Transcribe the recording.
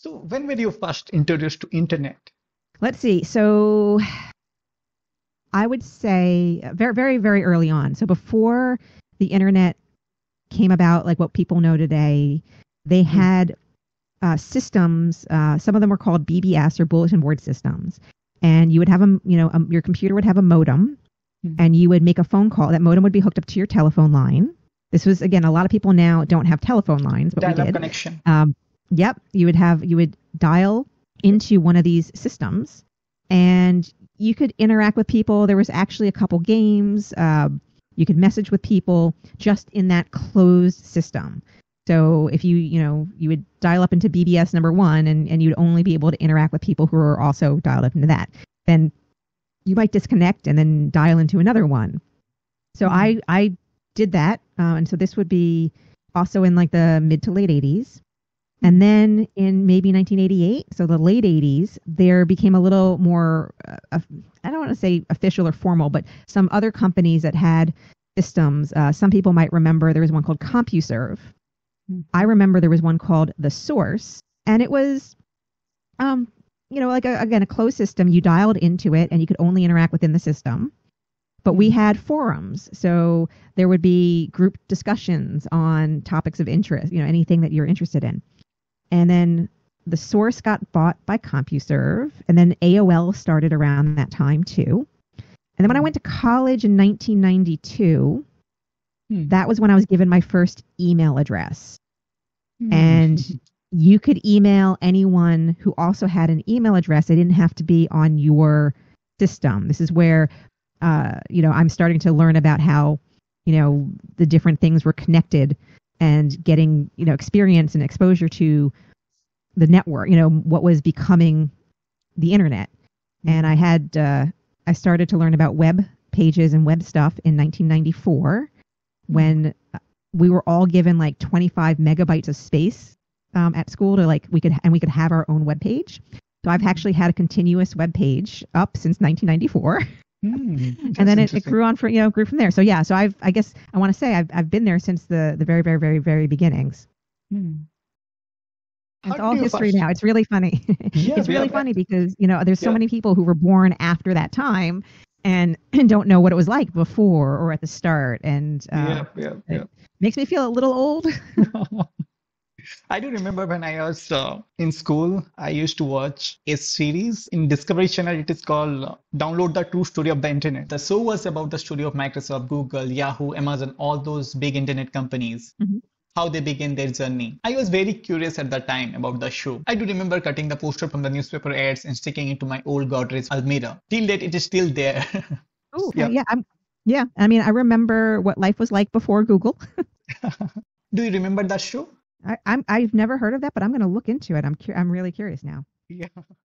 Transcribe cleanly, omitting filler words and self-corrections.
So when were you first introduced to internet? Let's see. So I would say very, very, very early on. So before the internet came about, like what people know today, they Hmm. had systems. Some of them were called BBS or Bulletin Board Systems. And you would have your computer would have a modem, Hmm. and you would make a phone call. That modem would be hooked up to your telephone line. This was, again, a lot of people now don't have telephone lines, but we Dial-up did. connection. Yep, you would dial into one of these systems, and you could interact with people. There was actually a couple games. You could message with people just in that closed system. So if you would dial up into BBS number one, and you'd only be able to interact with people who are also dialed up into that. Then you might disconnect and then dial into another one. So I did that, and so this would be also in like the mid to late 80s. And then in maybe 1988, so the late 80s, there became a little more, I don't want to say official or formal, but some other companies that had systems. Some people might remember there was one called CompuServe. I remember there was one called The Source, and it was, like again, a closed system. You dialed into it, and you could only interact within the system. But we had forums, so there would be group discussions on topics of interest, anything that you're interested in. And then The Source got bought by CompuServe, and then AOL started around that time too. And then when I went to college in 1992, that was when I was given my first email address. And you could email anyone who also had an email address. It didn't have to be on your system. This is where, I'm starting to learn about how, the different things were connected and getting, experience and exposure to the network, what was becoming the internet. And I started to learn about web pages and web stuff in 1994 when we were all given like 25 megabytes of space at school we could have our own web page. So I've actually had a continuous web page up since 1994. And then it grew on grew from there. So yeah, so I guess I want to say I've been there since the very, very, very, very beginnings. It's all history now. It's really funny. It's really funny because, there's so many people who were born after that time and don't know what it was like before or at the start. And it makes me feel a little old. I do remember when I was in school, I used to watch a series in Discovery Channel. It is called Download the True Story of the Internet. The show was about the story of Microsoft, Google, Yahoo, Amazon, all those big internet companies. How they began their journey. I was very curious at the time about the show. I do remember cutting the poster from the newspaper ads and sticking it to my old Godrej Almira. Till date, it is still there. Oh, yeah. I mean, I remember what life was like before Google. Do you remember that show? I've never heard of that, but I'm going to look into it. I'm really curious now. Yeah.